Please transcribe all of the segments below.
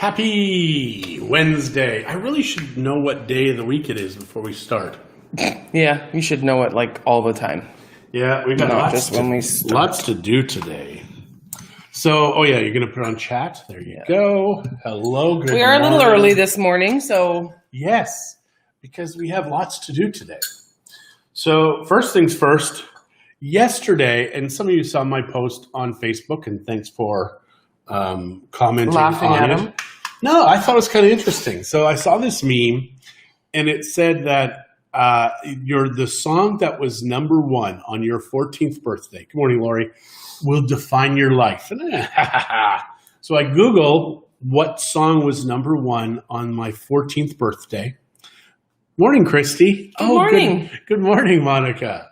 Happy Wednesday. I really should know what day of the week it is before we start. Yeah, you should know it like all the time. Yeah, we've got Not just when we start. Lots to do today. So, oh yeah, you're going to put on chat. There you go. Hello, good We are a little morning. early this morning, so... Yes, because we have lots to do today. So, first things first, yesterday, and some of you saw my post on Facebook, and thanks for commenting Laughing on at it. him. No, I thought it was kind of interesting. So I saw this meme, and it said that you're the song that was number one on your 14th birthday. Good morning, Lori. Will define your life. So I Googled what song was number one on my 14th birthday. Morning, Christie. Good morning. Good morning, Monica.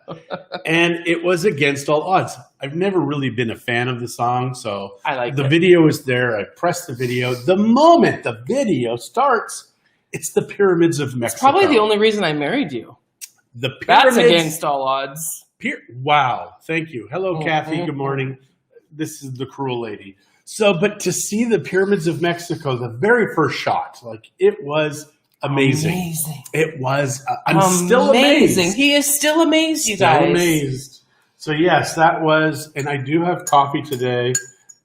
And it was Against All Odds. I've never really been a fan of the song, so I like the it. video is there. I pressed the video. The moment the video starts, it's the Pyramids of Mexico. Probably the only reason I married you. The pyramids. That's against all odds. Wow. Thank you. Hello, Kathy. Good morning. This is the cruel lady. So, but to see the Pyramids of Mexico, the very first shot, like it was amazing. It was. I'm still amazed. He is still amazed, you guys. Still amazed. So yes, that was, and I do have coffee today,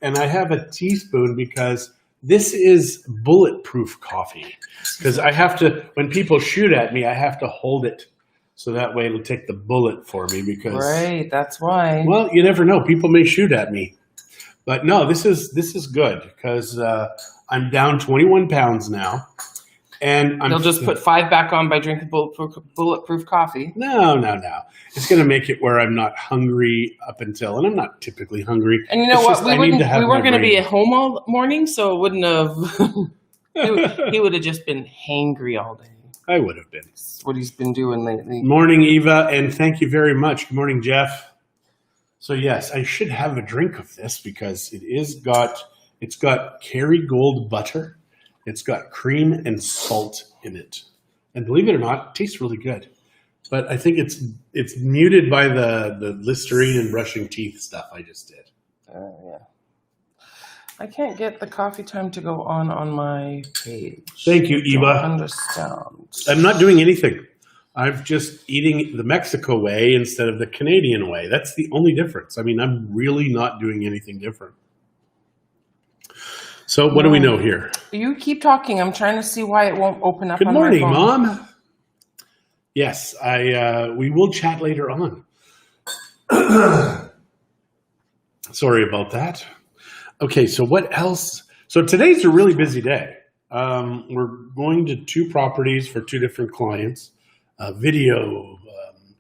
and I have a teaspoon because this is bulletproof coffee. Because I have to, when people shoot at me, I have to hold it so that way it'll take the bullet for me. Because Right, that's why. well, you never know. People may shoot at me, but no, this is good because I'm down 21 pounds now. And They'll just put 5 back on by drinking bulletproof coffee. No. It's going to make it where I'm not hungry up until, and I'm not typically hungry. And you know It's what? just We I need to have weren't my going to be brain. at home all morning, so it wouldn't have... he would have just been hangry all day. I would have been. That's what he's been doing lately. Morning, Eva, and thank you very much. Good morning, Jeff. So yes, I should have a drink of this because it's got Kerrygold butter. It's got cream and salt in it. And believe it or not, it tastes really good. But I think it's muted by the Listerine and brushing teeth stuff I just did. Yeah. I can't get the coffee time to go on my page. Thank you, Eva. Don't understand. I'm not doing anything. I'm just eating the Mexico way instead of the Canadian way. That's the only difference. I mean, I'm really not doing anything different. So what do we know here? You keep talking. I'm trying to see why it won't open up. Good on morning, my phone. Mom. Yes, we will chat later on. Sorry about that. Okay, so what else? So today's a really busy day. We're going to 2 properties for 2 different clients, video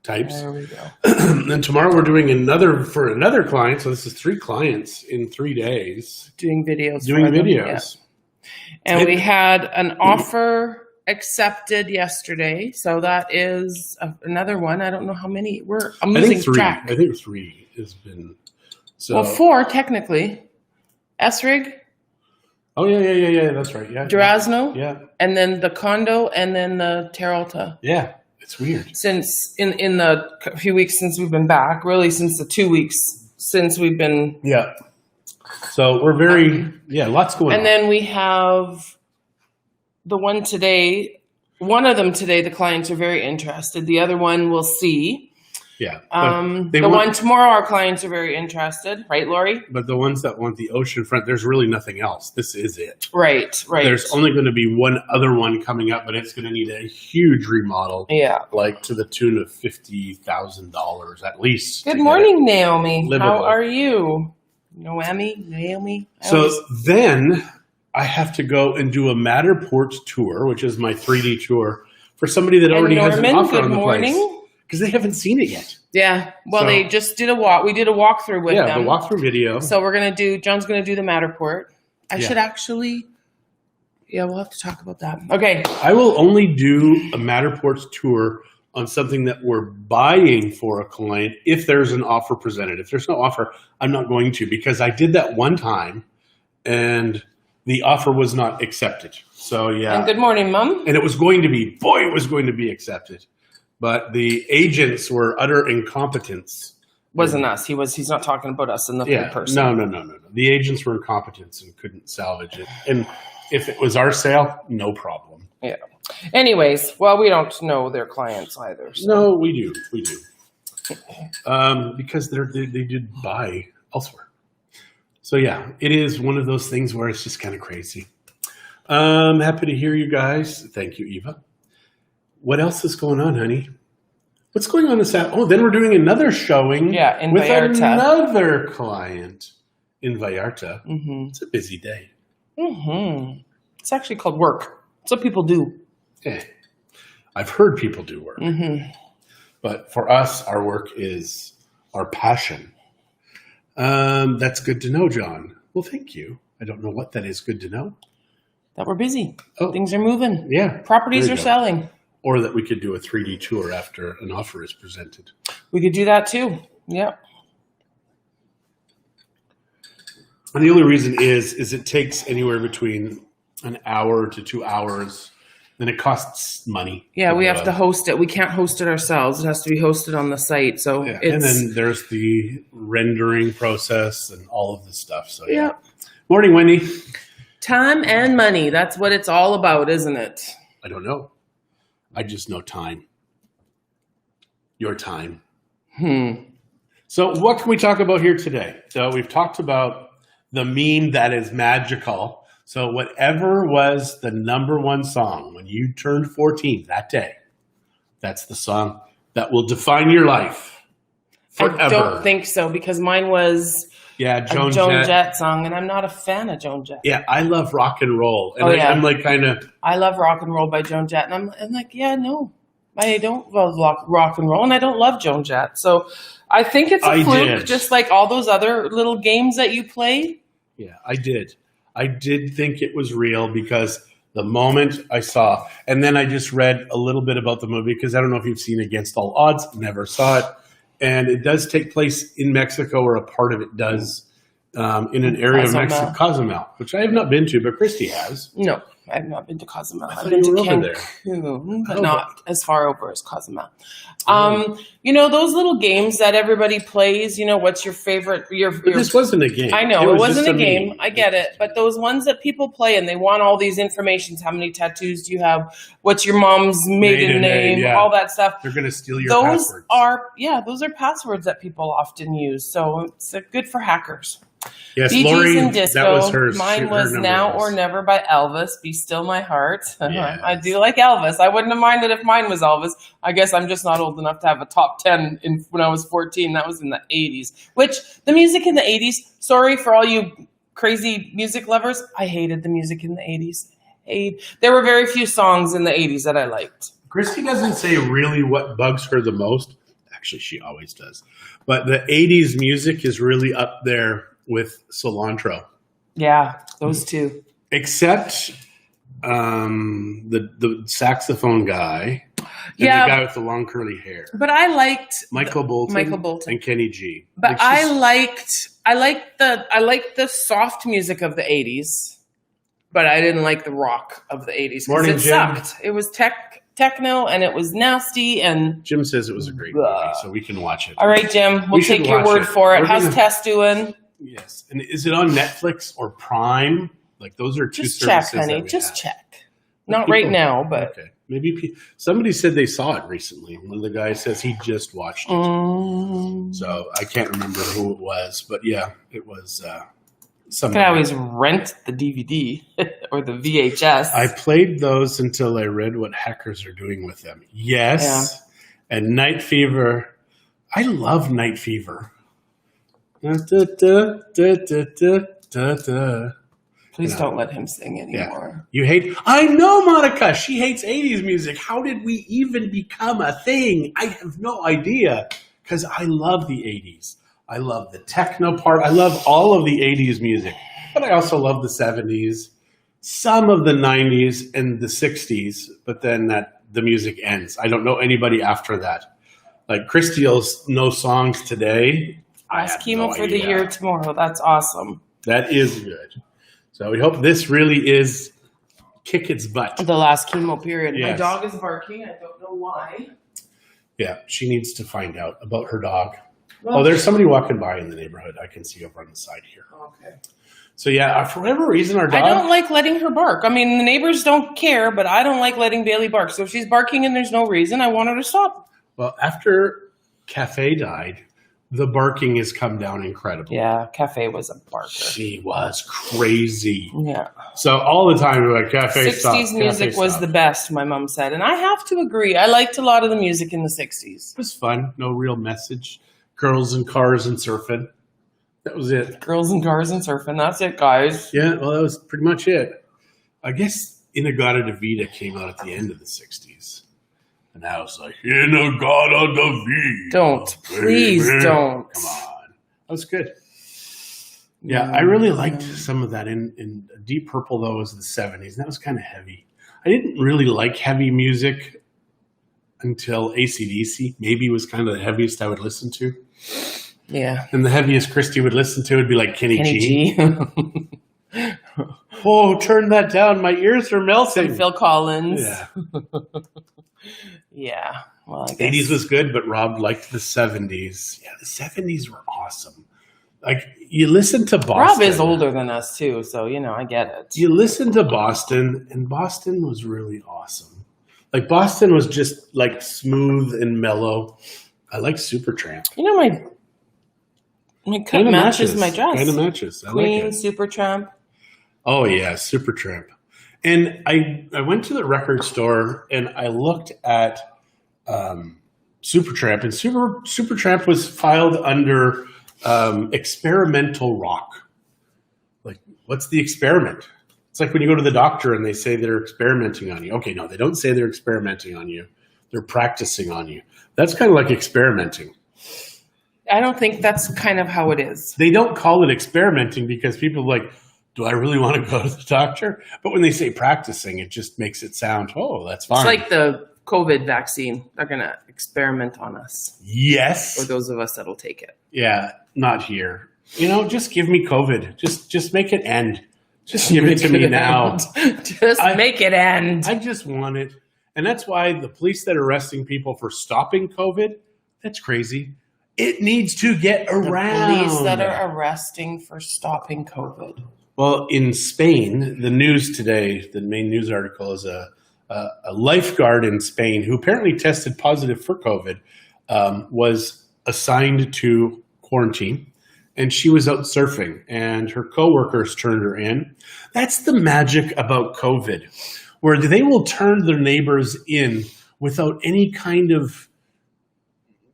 types. There we go. And tomorrow we're doing another for another client. So this is 3 clients in 3 days. Doing videos. Doing for them, videos. yeah. And we had an offer accepted yesterday. So that is another one. I don't know how many. I'm losing track. I think 3 has been. So. Well, 4 technically. Esrig, Oh, yeah. That's right. Yeah. Durazno, Yeah. and then the condo, and then the Terralta. Yeah. It's weird. Since in the few weeks since we've been back, really since the 2 weeks since we've been. Yeah. So we're very, lots going on. And then we have the one today. One of them today, the clients are very interested. The other one we'll see. Yeah. One tomorrow, our clients are very interested, right, Lori? But the ones that want the oceanfront, there's really nothing else. This is it. Right. There's only going to be one other one coming up, but it's going to need a huge remodel. Yeah. Like to the tune of $50,000 at least. Good morning, Naomi. livable. How are you? Naomi? So then I have to go and do a Matterport tour, which is my 3D tour, for somebody that already has an offer on the place. Because they haven't seen it yet. Yeah. Well, So- they just did a walk. We did a walkthrough with them. Yeah, the walkthrough video. So John's going to do the Matterport. I should actually, we'll have to talk about that. Okay. I will only do a Matterport tour on something that we're buying for a client if there's an offer presented. If there's no offer, I'm not going to, because I did that one time and the offer was not accepted. So yeah. And good morning, Mom. And it was going to be accepted. But the agents were utter incompetence. Wasn't us. He's not talking about us in the third person. No. The agents were incompetence and couldn't salvage it. And If it was our sale, no problem. Yeah. Anyways, well, we don't know their clients either. So. No, we do. Because they did buy elsewhere. So yeah, it is one of those things where it's just kind of crazy. Happy to hear you guys. Thank you, Eva. What else is going on, honey? What's going on this app? Oh, then we're doing another showing in with Vallarta. Another client in Vallarta. Mm-hmm. It's a busy day. Mm-hmm. It's actually called work. It's what people do. Yeah. I've heard people do work. Mm-hmm. But for us, our work is our passion. That's good to know, John. Well, thank you. I don't know what that is good to know. That we're busy. Oh. Things are moving. Yeah. Properties are selling. Or that we could do a 3D tour after an offer is presented. We could do that too. Yep. And the only reason is it takes anywhere between an hour to 2 hours. Then it costs money. Yeah, we have to host it. We can't host it ourselves. It has to be hosted on the site. So yeah. And then there's the rendering process and all of the stuff. So yeah. Morning, Wendy. Time and money. That's what it's all about, isn't it? I don't know. I just know time. Your time. So what can we talk about here today? So we've talked about the meme that is magical. So whatever was the number one song when you turned 14 that day, that's the song that will define your life forever. I don't think so because mine was Joan Jett song, and I'm not a fan of Joan Jett. Yeah, I love rock and roll. And I'm like kind of... I love rock and roll by Joan Jett, and I'm like, yeah, no. I don't love rock and roll, and I don't love Joan Jett. So I think it's a fluke, just like all those other little games that you play. Yeah, I did. I did think it was real because the moment I saw, and then I just read a little bit about the movie because I don't know if you've seen Against All Odds, never saw it. And it does take place in Mexico, or a part of it does, in an area of Mexico, Cozumel, which I have not been to, but Christie has. No, I have not been to Cozumel. I've been to Cancun, but not as far over as Cozumel. Those little games that everybody plays, what's your favorite? But this wasn't a game. I know, it wasn't a game. I get it. But those ones that people play and they want all these informations, how many tattoos do you have? What's your mom's maiden name? All that stuff. They're going to steal your passwords. Those are passwords that people often use. So it's good for hackers. Yes, Bee Gees Lori, and Disco. that was hers. Mine was Now or Never by Elvis. Be Still My Heart. Yes. I do like Elvis. I wouldn't have minded if mine was Elvis. I guess I'm just not old enough to have a top 10 when I was 14. That was in the 80s. Which, the music in the 80s, sorry for all you crazy music lovers, I hated the music in the 80s. There were very few songs in the 80s that I liked. Christy doesn't say really what bugs her the most. Actually, she always does. But the 80s music is really up there with cilantro. Yeah, those two. Except the saxophone guy and the guy with the long curly hair. But I liked Michael Bolton and Kenny G. But I liked the soft music of the 80s, but I didn't like the rock of the 80s because it sucked. It was techno and it was nasty, and Jim says it was a great movie, so we can watch it. All right, Jim, we'll take your word for it. How's Tess doing? Yes. And is it on Netflix or Prime? Like, those are two services. Just check, honey. Just check. Not right now, but okay. Maybe somebody said they saw it recently. One of the guys says he just watched it. So I can't remember who it was, but yeah, it was. You can always rent the DVD or the VHS. I played those until I read what hackers are doing with them. Yes. Yeah. And Night Fever. I love Night Fever. Please don't let him sing anymore. You hate... I know, Monica. She hates 80s music. How did we even become a thing? I have no idea. Because I love the 80s. I love the techno part. I love all of the 80s music. But I also love the 70s, some of the 90s, and the 60s. But then the music ends. I don't know anybody after that. Like, Christie will know songs today. Last chemo for the year tomorrow. That's awesome. That is good. So we hope this really is kick its butt. The last chemo period. Yes. My dog is barking. I don't know why. Yeah, she needs to find out about her dog. Well, there's somebody walking by in the neighborhood. I can see over on the side here. Okay. So yeah, for whatever reason, our dog. I don't like letting her bark. I mean, the neighbors don't care, but I don't like letting Bailey bark. So if she's barking and there's no reason, I want her to stop. Well, after Cafe died, the barking has come down incredibly. Yeah, Cafe was a barker. She was crazy. Yeah. So all the time we were like, Cafe 60s stop, music Cafe was stop. the best, my mom said. And I have to agree. I liked a lot of the music in the 60s. It was fun. No real message. Girls and cars and surfing. That was it. Girls and cars and surfing. That's it, guys. Yeah, well, that was pretty much it. I guess Inagata Vida came out at the end of the 60s. And I was like, Inagata Vida. Don't. Please don't. Come on. That was good. Yeah, I really liked some of that. In Deep Purple, though, was the 70s. That was kind of heavy. I didn't really like heavy music until AC/DC. Maybe was kind of the heaviest I would listen to. Yeah. And the heaviest Christie would listen to would be like Kenny G. Oh, turn that down. My ears are melting. Phil Collins. Yeah. Yeah. Well, I guess. 80s was good, but Rob liked the 70s. Yeah, the 70s were awesome. Like, you listen to Boston. Rob is older than us, too, so, I get it. You listen to Boston, and Boston was really awesome. Like, Boston was just, like, smooth and mellow. I like Supertramp. My cut matches my dress. Kind of matches. I Queen, like it. Supertramp. Oh, yeah, Supertramp. And I went to the record store, and I looked at Supertramp, and Supertramp was filed under experimental rock. Like, what's the experiment? It's like when you go to the doctor and they say they're experimenting on you. Okay, no, they don't say they're experimenting on you. They're practicing on you. That's kind of like experimenting. I don't think that's kind of how it is. They don't call it experimenting because people are like, do I really want to go to the doctor? But when they say practicing, it just makes it sound, oh, that's fine. It's like the COVID vaccine. They're going to experiment on us. Yes. For those of us that'll take it. Yeah, not here. Just give me COVID. Just make it end. Just give it to me now. Make it end. I just want it. And that's why the police that are arresting people for stopping COVID, that's crazy. It needs to get around. The police that are arresting for stopping COVID. Well, in Spain, the news today, the main news article is a lifeguard in Spain who apparently tested positive for COVID, was assigned to quarantine, and she was out surfing, and her coworkers turned her in. That's the magic about COVID, where they will turn their neighbors in without any kind of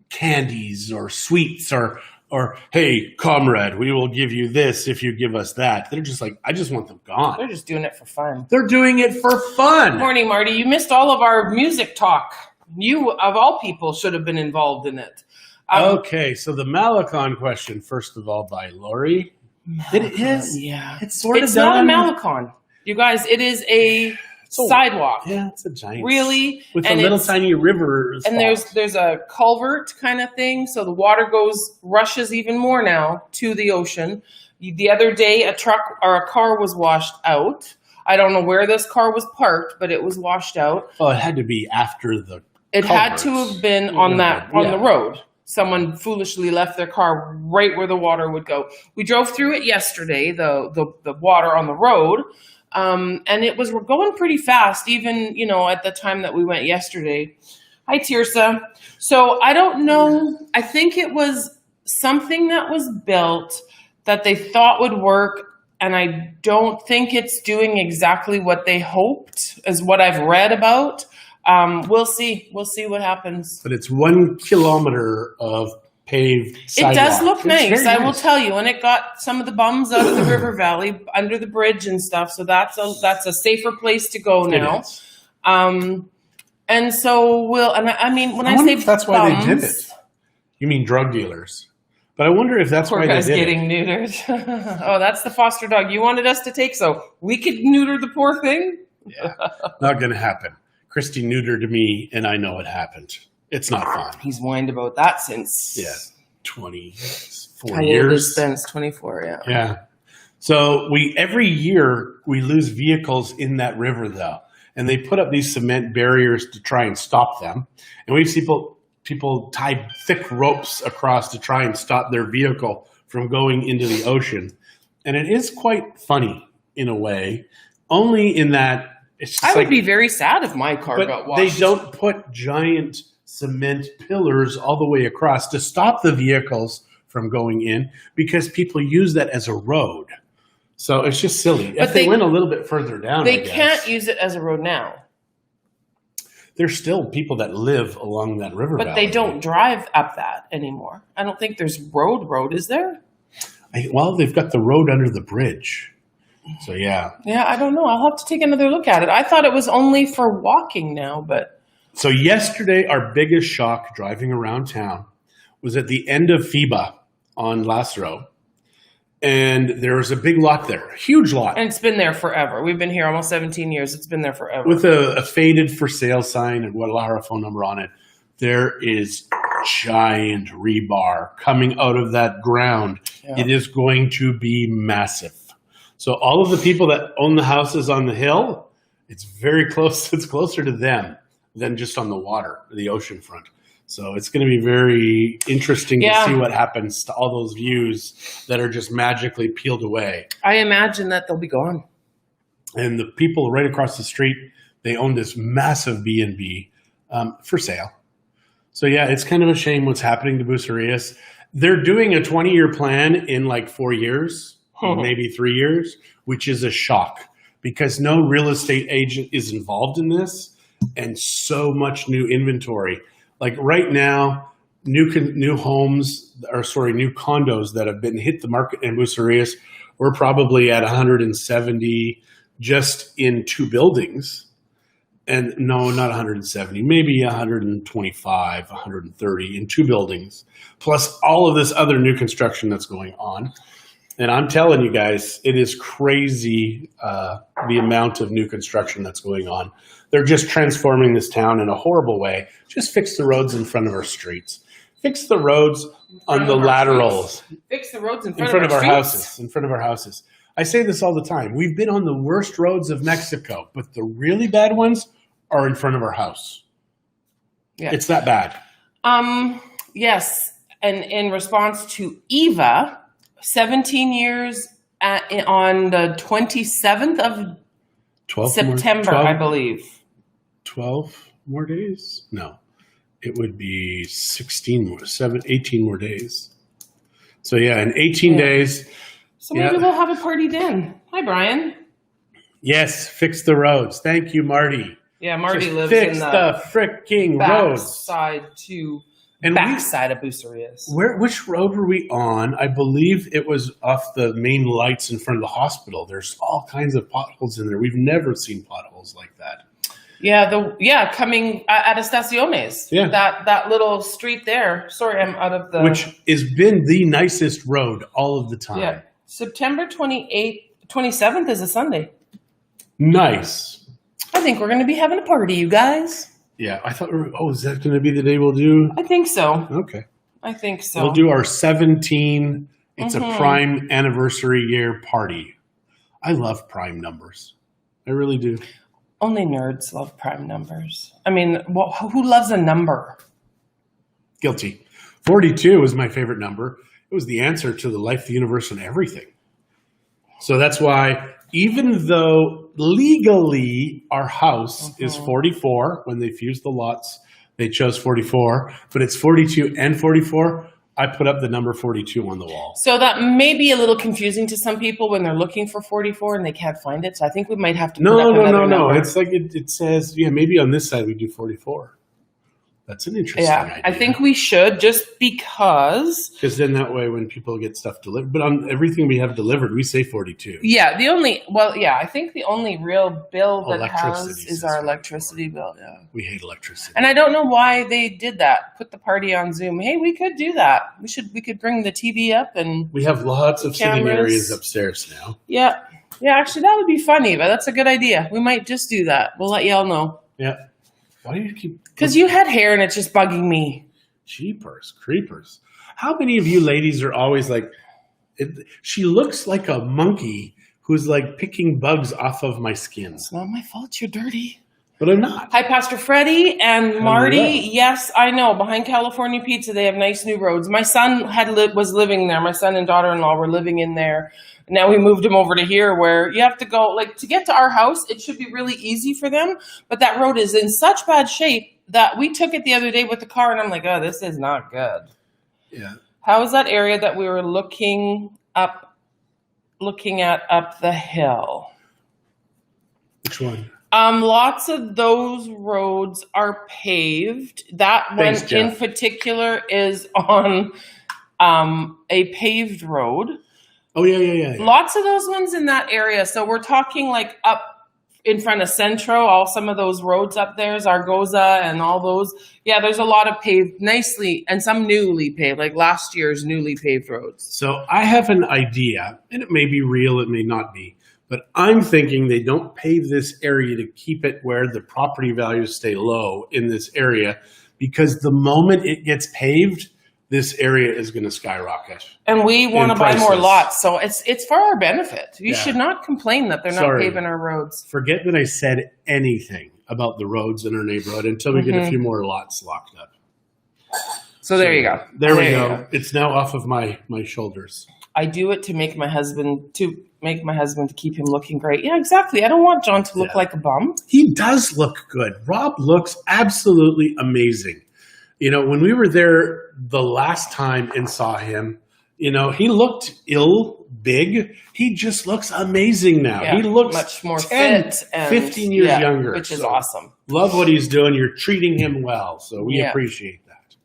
candies or sweets or hey, comrade, we will give you this if you give us that. They're just like, I just want them gone. They're just doing it for fun. They're doing it for fun. Morning, Marty. You missed all of our music talk. You, of all people, should have been involved in it. Okay, so the Malacon question, first of all, by Lori. It is. Yeah. It's sort of It's not a done. Malacon. You guys, it is a sidewalk. Yeah, it's a giant. Really? With and a little tiny river spot. And there's a culvert kind of thing, so the water rushes even more now to the ocean. The other day, a truck or a car was washed out. I don't know where this car was parked, but it was washed out. Oh, it had to be after the It had to have been on the road. Someone foolishly left their car right where the water would go. We drove through it yesterday, the water on the road, and it was going pretty fast, even, at the time that we went yesterday. Hi, Tirsa. So I don't know. I think it was something that was built that they thought would work, and I don't think it's doing exactly what they hoped, is what I've read about. We'll see. We'll see what happens. But it's 1 kilometer of paved sidewalk. It does look nice, I will nice. tell you. And it got some of the bums out of the river valley under the bridge and stuff. So that's a safer place to go now. And so I mean, when I say if that's why bums, they did it. You mean drug dealers? But I wonder if that's poor why they guy's did getting it. neutered. Oh, that's the foster dog you wanted us to take, so we could neuter the poor thing. Yeah, not going to happen. Christie neutered me, and I know it happened. It's not fun. He's whined about that since 24 how years. old is Spence? 24, yeah. Yeah. So every year we lose vehicles in that river, though, and they put up these cement barriers to try and stop them. And we see people tie thick ropes across to try and stop their vehicle from going into the ocean. And it is quite funny in a way, only in that it's just I like, would be very sad if my car got but washed. they don't put giant cement pillars all the way across to stop the vehicles from going in, because people use that as a road. So it's just silly. But if they went a little bit further down, They I guess, can't use it as a road now. there's still people that live along that river But valley. they don't drive up that anymore. I don't think there's road, is there? Well, they've got the road under the bridge. So, yeah. Yeah, I don't know. I'll have to take another look at it. I thought it was only for walking now, but... So yesterday, our biggest shock driving around town was at the end of FIBA on Lassereau. And there was a big lot there, a huge lot. And it's been there forever. We've been here almost 17 years. It's been there forever. With a faded for sale sign and Guadalajara phone number on it. There is giant rebar coming out of that ground. Yeah. It is going to be massive. So all of the people that own the houses on the hill, it's very close. It's closer to them than just on the water, the ocean front. So it's going to be very interesting to see what happens to all those views that are just magically peeled away. I imagine that they'll be gone. And the people right across the street, they own this massive B&B for sale. So yeah, it's kind of a shame what's happening to Bucerias. They're doing a 20-year plan in like 4 years, maybe 3 years, which is a shock because no real estate agent is involved in this and so much new inventory. Like right now, new homes, or sorry, new condos that have been hit the market in Bucerias, we're probably at 170 just in 2 buildings. And no, not 170, maybe 125, 130 in 2 buildings, plus all of this other new construction that's going on. And I'm telling you guys, it is crazy the amount of new construction that's going on. They're just transforming this town in a horrible way. Just fix the roads in front of our streets. Fix the roads on the laterals. Fix the roads in front front of our houses. In front of our houses. I say this all the time. We've been on the worst roads of Mexico, but the really bad ones are in front of our house. Yeah. It's that bad. Yes. And in response to Eva, 17 years on the 27th of September, I believe. 12 more days? No. It would be 18 more days. So yeah, in 18 days. So maybe we'll have a party then. Hi, Brian. Yes, fix the roads. Thank you, Marty. Yeah, Marty Just lives fix in the freaking roads. Backside of Bucerias. Which road were we on? I believe it was off the main lights in front of the hospital. There's all kinds of potholes in there. We've never seen potholes like that. Yeah, coming at Estaciones. Yeah. That little street there. Sorry, I'm out of the... Which has been the nicest road all of the time. Yeah. September 27th is a Sunday. Nice. I think we're going to be having a party, you guys. Yeah, I thought, is that going to be the day we'll do? I think so. Okay. I think so. We'll do our 17, it's a prime anniversary year party. I love prime numbers. I really do. Only nerds love prime numbers. I mean, who loves a number? Guilty. 42 was my favorite number. It was the answer to the life, the universe, and everything. So that's why, even though legally our house is 44, when they fused the lots, they chose 44, but it's 42 and 44. I put up the number 42 on the wall. So that may be a little confusing to some people when they're looking for 44 and they can't find it. So I think we might have to put up another number. No. It's like it says, maybe on this side we do 44. That's an interesting idea. I think we should, just because. Because then that way when people get stuff delivered, but on everything we have delivered, we say 42. Yeah, I think the only real bill that has is our electricity bill. Yeah. We hate electricity. And I don't know why they did that. Put the party on Zoom. Hey, we could do that. We could bring the TV up and we have lots of sitting areas upstairs now. Yeah. Yeah, actually that would be funny, but that's a good idea. We might just do that. We'll let y'all know. Yeah. Why do you keep... Because you had hair and it's just bugging me. Jeepers, creepers. How many of you ladies are always like, she looks like a monkey who's like picking bugs off of my skin. It's not my fault you're dirty. but I'm not. Hi, Pastor Freddie and Marty. Hello. Yes, I know. Behind California Pizza, they have nice new roads. My son was living there. My son and daughter-in-law were living in there. Now we moved him over to here where you have to go, like, to get to our house, it should be really easy for them. But that road is in such bad shape that we took it the other day with the car, and I'm like, oh, this is not good. Yeah. How is that area that we were looking at up the hill? Which one? Lots of those roads are paved. That Thanks, one Jeff. in particular is on a paved road. Oh, yeah. Lots of those ones in that area. So we're talking like up in front of Centro, all some of those roads up there, Zaragoza and all those. Yeah, there's a lot of paved nicely and some newly paved, like last year's newly paved roads. So I have an idea, and it may be real, it may not be, but I'm thinking they don't pave this area to keep it where the property values stay low in this area, because the moment it gets paved, this area is going to skyrocket. And we want to buy more prices. lots, so it's for our benefit. You Yeah. should not complain that they're not Sorry. paving our roads. Forget that I said anything about the roads in our neighborhood until we get a few more lots locked up. So there you go. There we you go. It's now off of my shoulders. I do it to make my husband to keep him looking great. Yeah, exactly. I don't want John to look Yeah. like a bum. He does look good. Rob looks absolutely amazing. You know, when we were there the last time and saw him, you know, he looked big. He just looks amazing now. Yeah, He looks much more 10, fit and 15 years younger. which is So, awesome. Love what he's doing. You're treating him well. So we Yeah. appreciate that.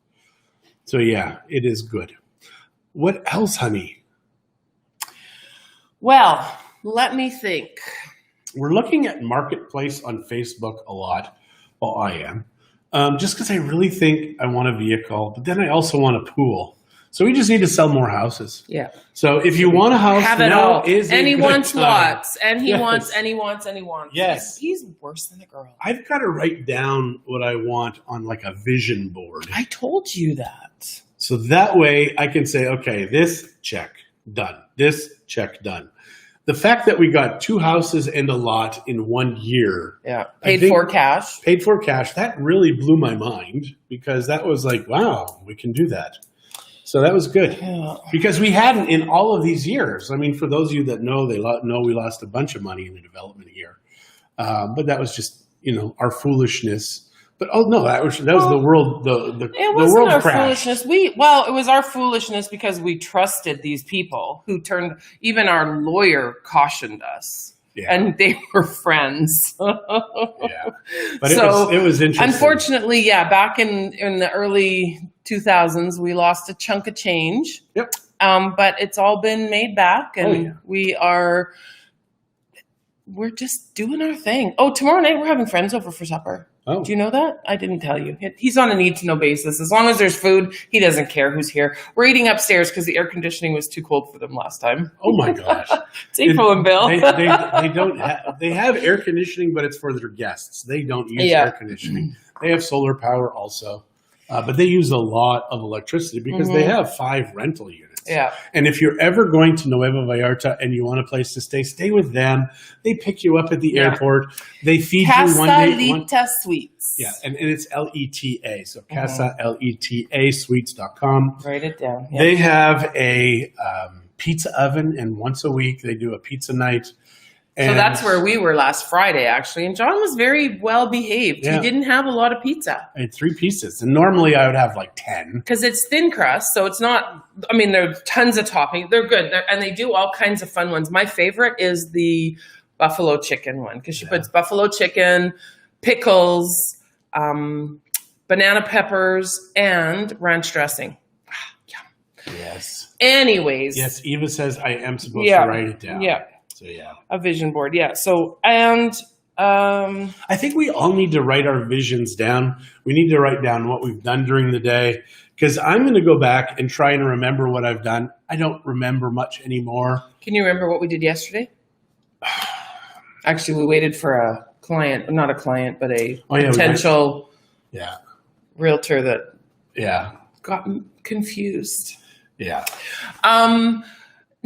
So yeah, it is good. What else, honey? Well, let me think. We're looking at Marketplace on Facebook a lot. Well, I am. Just because I really think I want a vehicle, but then I also want a pool. So we just need to sell more houses. Yeah. So if you want a house, Have it now all. is a And he good wants time. lots. And he Yes. wants, and he wants, and he wants. Yes. He's worse than a girl. I've got to write down what I want on like a vision board. I told you that. So that way I can say, okay, this check, done. This check, done. The fact that we got 2 houses and a lot in 1 year, Yeah. I Paid think- for cash. paid for cash, that really blew my mind, because that was like, wow, we can do that. So that was good, Yeah. because we hadn't in all of these years. I mean, for those of you that know, know we lost a bunch of money in the development year. But that was just, you know, our foolishness. But that was the world. The It wasn't world our crashed. foolishness. It was our foolishness because we trusted these people who even our lawyer cautioned us. Yeah. And they were friends. Yeah. But So, it was interesting. Unfortunately, yeah, back in the early 2000s, we lost a chunk of change. Yep. But it's all been made back, and yeah. we're just doing our thing. Oh, tomorrow night we're having friends over for supper. Oh. Do you know that? I didn't tell you. He's on a need-to-know basis. As long as there's food, he doesn't care who's here. We're eating upstairs because the air conditioning was too cold for them last time. Oh my gosh. It's April and Bill. They don't they have air conditioning, but it's for their guests. They don't use air conditioning. They have solar power also, but they use a lot of electricity because they have 5 rental units. Yeah. And if you're ever going to Nueva Vallarta and you want a place to stay with them. They pick you up at the airport. They feed you one day. Casalita Suites. Yeah, and it's LETA. So Casa LETA Suites.com. Write it down. Yeah. They have a pizza oven, and once a week they do a pizza night. And So that's where we were last Friday, actually. And John was very well behaved. Yeah. He didn't have a lot of pizza I had 3 pieces, and normally I would have like 10. because it's thin crust. So it's not, I mean, there are tons of topping. They're good. And they do all kinds of fun ones. My favorite is the buffalo chicken one because she puts buffalo chicken, pickles, banana peppers, and ranch dressing. Yum. Yes. Anyways. Yes, Eva says I am supposed to write it down. Yeah. So yeah. A vision board. Yeah. So, and I think we all need to write our visions down. We need to write down what we've done during the day, because I'm going to go back and try and remember what I've done. I don't remember much anymore. can you remember what we did yesterday? Actually, we waited for a client, not a client, but a potential Yeah. realtor that Yeah. got confused. Yeah.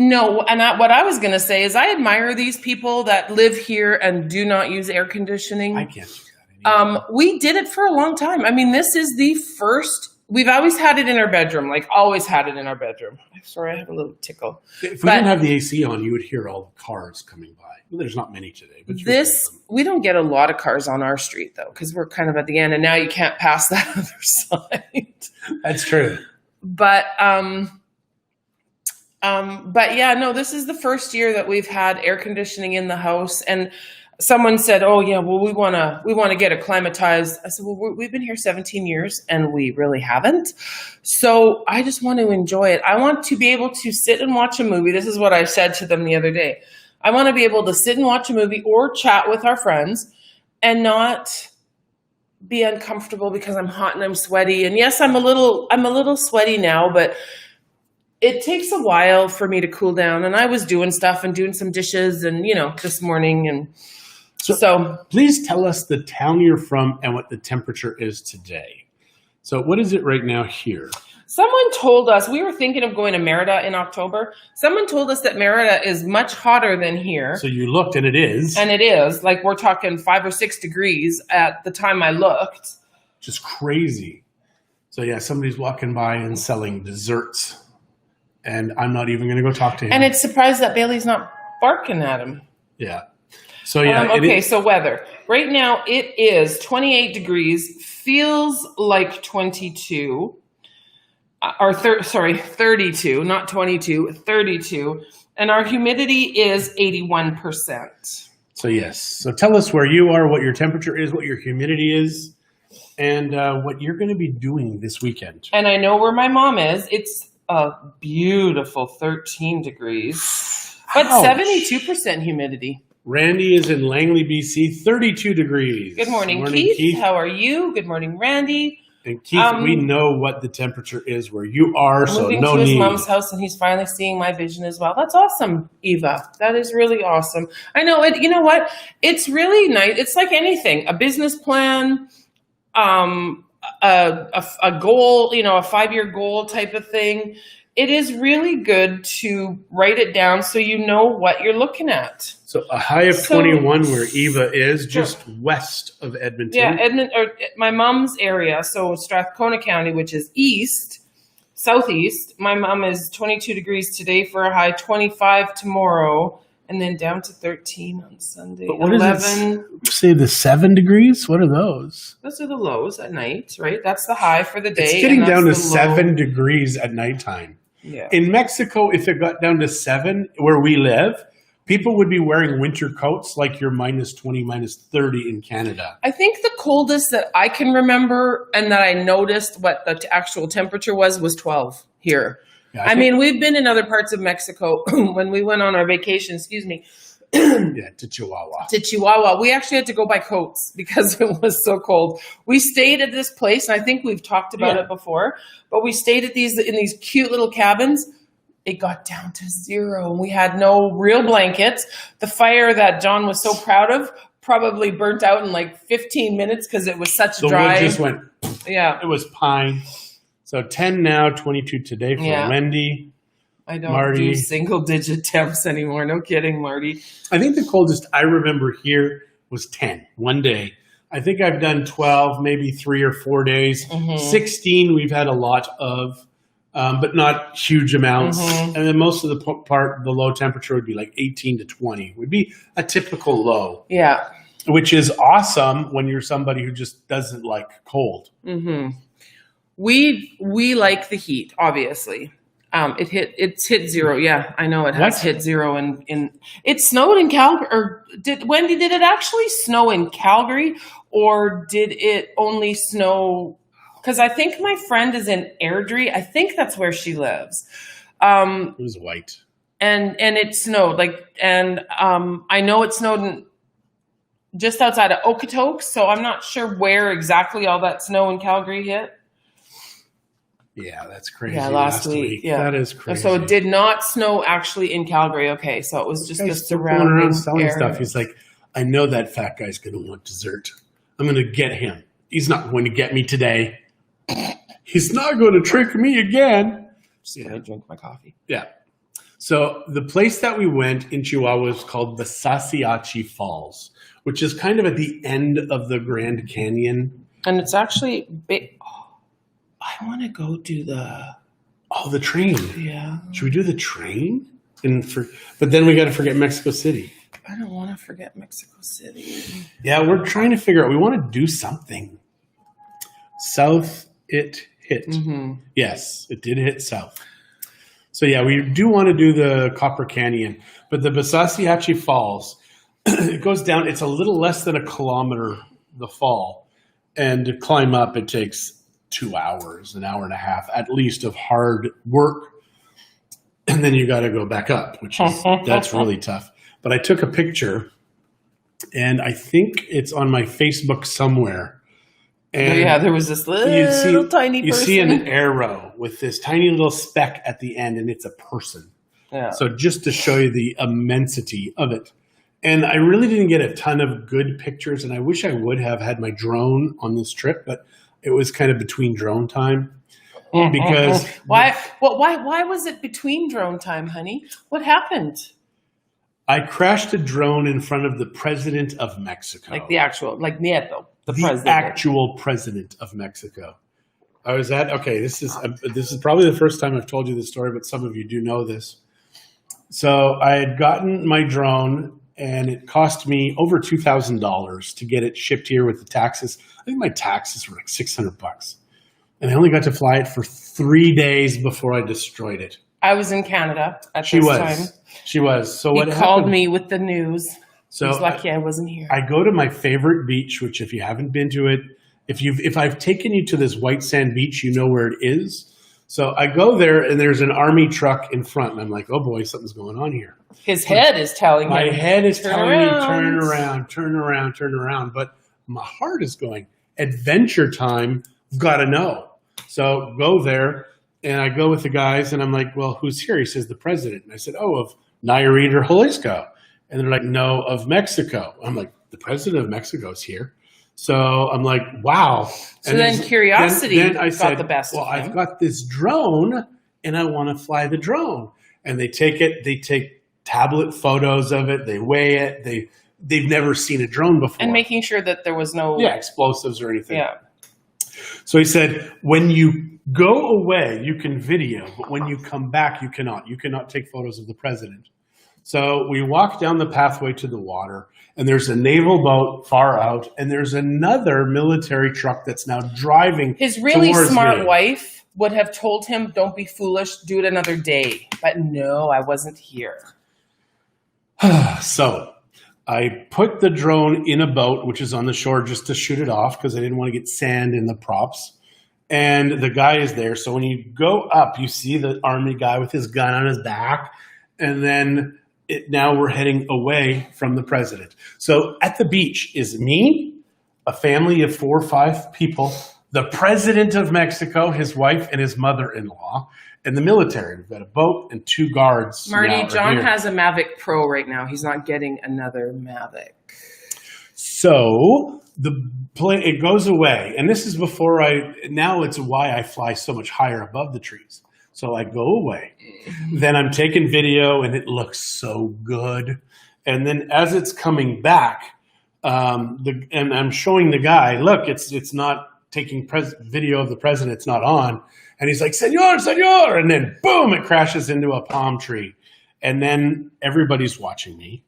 No, and what I was going to say is I admire these people that live here and do not use air conditioning. I can't do that We did it for a long time. I mean, this is the first. We've always had it in our bedroom, like always had it in our bedroom. Sorry, I have a little tickle. If we didn't have the AC on, you would hear all the cars coming by. Well, there's not many today. But We don't get a lot of cars on our street, though, because we're kind of at the end, and now you can't pass that other side. That's true. But yeah, no, this is the first year that we've had air conditioning in the house, and someone said, "Oh yeah, well we want to get acclimatized." I said, "Well, we've been here 17 years and we really haven't. So I just want to enjoy it. I want to be able to sit and watch a movie." This is what I said to them the other day. I want to be able to sit and watch a movie or chat with our friends and not be uncomfortable because I'm hot and I'm sweaty. And yes, I'm a little sweaty now, but it takes a while for me to cool down. And I was doing stuff and doing some dishes and, this morning. And so please tell us the town you're from and what the temperature is today. So what is it right now here? Someone told us, we were thinking of going to Merida in October. Someone told us that Merida is much hotter than here. So you looked and it is. And it is. Like we're talking 5 or 6 degrees at the time I looked. Just crazy. So yeah, somebody's walking by and selling desserts. And I'm not even going to go talk to him. And it's surprised that Bailey's not barking at him. Yeah. So yeah. So weather. Right now it is 28 degrees, feels like 22. 32, not 22, 32. And our humidity is 81%. So yes. So tell us where you are, what your temperature is, what your humidity is, and what you're going to be doing this weekend. And I know where my mom is. It's a beautiful 13 degrees, but 72% humidity. Randy is in Langley, BC, 32 degrees. Good morning, Keith. How are you? Good morning, Randy. And Keith, we know what the temperature is where you are, so no need. Moving to his mom's house, and he's finally seeing my vision as well. That's awesome, Eva. That is really awesome. I know it. You know what? It's really nice. It's like anything, a business plan, a goal, a 5-year goal type of thing. It is really good to write it down so you know what you're looking at. So a high of 21 where Eva is, just west of Edmonton. Yeah, my mom's area, so Strathcona County, which is southeast. My mom is 22 degrees today for a high, 25 tomorrow, and then down to 13 on Sunday. But what 11. Say the 7 degrees? What are those? Those are the lows at night, right? That's the high for the day. It's getting down to 7 degrees at nighttime. Yeah. In Mexico, if it got down to 7, where we live, people would be wearing winter coats like you're -20, -30 in Canada. I think the coldest that I can remember and that I noticed what the actual temperature was 12 here. Yeah, I mean, we've been in other parts of Mexico when we went on our vacation, yeah, to Chihuahua. We actually had to go buy coats because it was so cold. We stayed at this place, and I think we've talked about it before, but we stayed at in these cute little cabins. It got down to 0, and we had no real blankets. The fire that John was so proud of probably burnt out in like 15 minutes because it was such dry. The wood just went. Yeah, it was pine. So 10 now, 22 today for Wendy. I don't do single-digit temps anymore. No kidding, Marty. I think the coldest I remember here was 10 one day. I think I've done 12, maybe 3 or 4 days. 16 we've had a lot of, but not huge amounts. And then most of the low temperature would be like 18 to 20. Would be a typical low. Yeah. Which is awesome when you're somebody who just doesn't like cold. We like the heat, obviously. It's hit 0. Yeah, I know it has hit 0 in it snowed in Calgary. Or did it actually snow in Calgary, or did it only snow? Because I think my friend is in Airdrie. I think that's where she lives. It was white. And it snowed I know it snowed just outside of Okotoks, so I'm not sure where exactly all that snow in Calgary hit. Yeah, that's crazy. Yeah, last week. Yeah, that is crazy. So it did not snow actually in Calgary. Okay, so it was just the surrounding around selling area. Stuff. He's like, I know that fat guy's going to want dessert. I'm going to get him. He's not going to get me today. He's not going to trick me again. Just going to drink my coffee. Yeah. So the place that we went in Chihuahua is called the Sasayachi Falls, which is kind of at the end of the Grand Canyon. And it's actually big. Oh, I want to go do the train. Yeah. Should we do the train? But then we got to forget Mexico City. I don't want to forget Mexico City. Yeah, we're trying to figure out. We want to do something. South, it hit. Mm-hmm. Yes, it did hit south. So yeah, we do want to do the Copper Canyon, but the Sasayachi Falls, it goes down. It's a little less than a kilometer, the fall, and to climb up, it takes 2 hours, an hour and a half, at least, of hard work. And then you got to go back up, that's really tough. But I took a picture, and I think it's on my Facebook somewhere. And yeah, there was this little tiny person. You see an arrow with this tiny little speck at the end, and it's a person. Yeah. So just to show you the immensity of it. And I really didn't get a ton of good pictures, and I wish I would have had my drone on this trip, but it was kind of between drone time. Because why was it between drone time, honey? What happened? I crashed a drone in front of the president of Mexico. Like the actual, like Nieto, the president. Actual president of Mexico. I was at, okay, this is probably the first time I've told you this story, but some of you do know this. So I had gotten my drone, and it cost me over $2,000 to get it shipped here with the taxes. I think my taxes were like $600. And I only got to fly it for 3 days before I destroyed it. I was in Canada at this time. She was. So what happened? He called happened? Me with the news. So I was lucky I wasn't here. I go to my favorite beach, which if you haven't been to it, if I've taken you to this white sand beach, you know where it is. So I go there, and there's an army truck in front, and I'm like, oh boy, something's going on here. His head is telling him. My head is telling me, turn around. But my heart is going, adventure time, got to know. So go there, and I go with the guys, and I'm like, well, who's here? He says, the president. And I said, oh, of Nayarit or Jalisco. And they're like, no, of Mexico. I'm like, the president of Mexico is here. So I'm like, wow. So and then curiosity then I got said, the best well, of him. I've got this drone, and I want to fly the drone. And they take tablet photos of it. They weigh it. They've never seen a drone before. And making sure that there was no explosives or anything. Yeah. So he said, when you go away, you can video, but when you come back, you cannot. You cannot take photos of the president. So we walk down the pathway to the water, and there's a naval boat far out, and there's another military truck that's now driving. His really smart me. wife would have told him, don't be foolish, do it another day. But no, I wasn't here. So I put the drone in a boat, which is on the shore, just to shoot it off because I didn't want to get sand in the props. And the guy is there. So when you go up, you see the army guy with his gun on his back. And then now we're heading away from the president. So at the beach is me, a family of 4 or 5 people, the president of Mexico, his wife, and his mother-in-law, and the military. We've got a boat and 2 guards. Marty, John has a Mavic Pro right now. He's not getting another Mavic. So it goes away. And this is before now it's why I fly so much higher above the trees. So I go away. Then I'm taking video, and it looks so good. And then as it's coming back, and I'm showing the guy, look, it's not taking video of the president. It's not on. And he's like, senor, senor. And then boom, it crashes into a palm tree. And then everybody's watching me.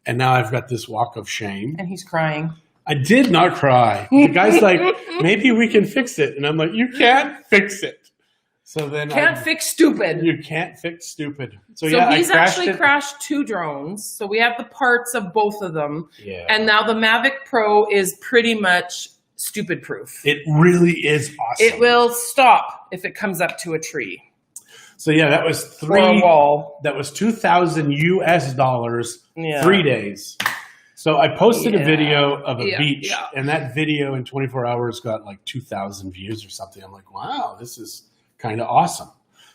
And now I've got this walk of shame. And he's crying. I did not cry. The guy's like, maybe we can fix it. And I'm like, you can't fix it. So then fix stupid. You can't fix stupid. So yeah, he's actually crashed 2 drones. So we have the parts of both of them. Yeah. And now the Mavic Pro is pretty much stupid proof. It really is awesome. It will stop if it comes up to a tree. So yeah, that was That was $2,000 US, 3 days. So I posted a video of a beach, and that video in 24 hours got like 2,000 views or something. I'm like, wow, this is kind of awesome.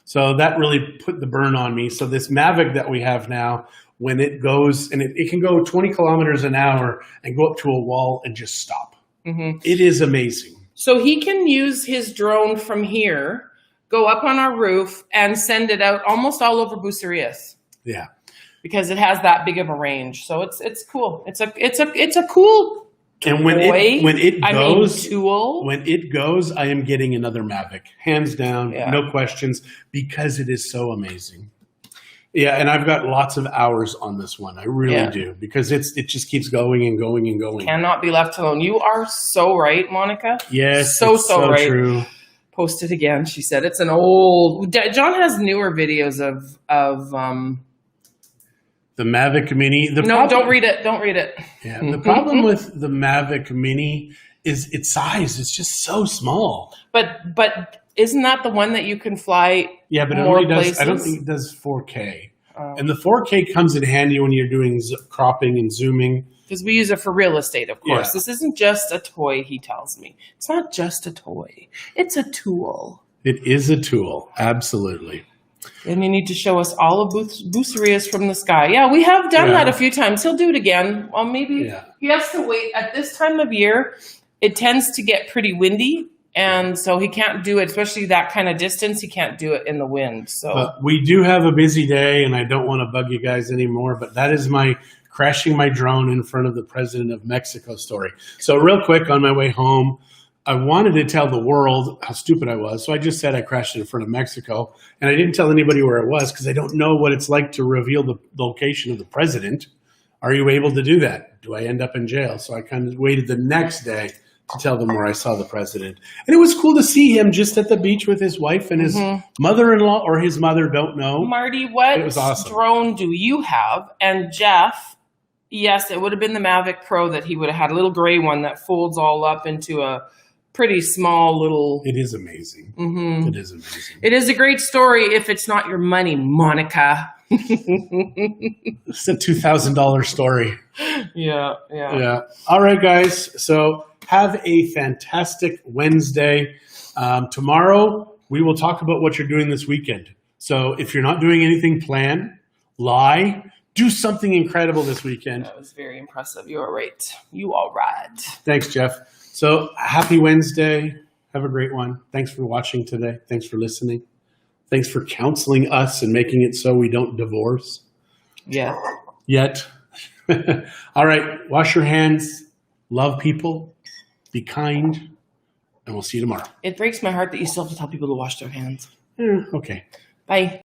So that really put the burn on me. So this Mavic that we have now, when it goes, and it can go 20 kilometers an hour and go up to a wall and just stop. Mm-hmm. It is amazing. So he can use his drone from here, go up on our roof, and send it out almost all over Bucerias. Yeah. because it has that big of a range. So it's cool. It's a cool And when toy. tool. When it goes, I am getting another Mavic, hands down, Yeah. no questions, because it is so amazing. Yeah, and I've got lots of hours on this one. I really do, because it just keeps going and going and going. Cannot be left alone. You are so right, Monica. Yes, so right. True. Post it again. She said it's an old. John has newer videos of the Mavic Mini. Don't read it. Don't read it. Yeah, the problem with the Mavic Mini is its size. It's just so small. But isn't that the one that you can fly? Yeah, but it more only does. places? I don't think it does 4K. And the 4K comes in handy when you're doing cropping and zooming. Because we use it for real estate, of course. Yeah. This isn't just a toy, he tells me. It's not just a toy. It's a tool. It is a tool, absolutely. And you need to show us all of Bucerias from the sky. Yeah, we have done that a few times. He'll do it again. Well, maybe he has to wait. At this time of year, it tends to get pretty windy. And so he can't do it, especially that kind of distance. He can't do it in the wind. So we do have a busy day, and I don't want to bug you guys anymore, but that is my crashing my drone in front of the president of Mexico story. So real quick, on my way home, I wanted to tell the world how stupid I was. So I just said I crashed in front of Mexico, and I didn't tell anybody where it was because I don't know what it's like to reveal the location of the president. Are you able to do that? Do I end up in jail? So I kind of waited the next day to tell them where I saw the president. And it was cool to see him just at the beach with his wife and his mother-in-law, or his mother, don't know. Marty, what awesome. drone do you have? And Jeff, yes, it would have been the Mavic Pro that he would have had, a little gray one that folds all up into a pretty small little... It is amazing. It is amazing. It is a great story if it's not your money, Monica. It's a $2,000 story. Yeah. All right, guys. So have a fantastic Wednesday. Tomorrow, we will talk about what you're doing this weekend. So if you're not doing anything, lie. Do something incredible this weekend. That was very impressive. You are right. You are right. Thanks, Jeff. So happy Wednesday. Have a great one. Thanks for watching today. Thanks for listening. Thanks for counseling us and making it so we don't divorce. Yeah. Yet. All right. Wash your hands. Love people. Be kind. And we'll see you tomorrow. It breaks my heart that you still have to tell people to wash their hands. Okay. Bye.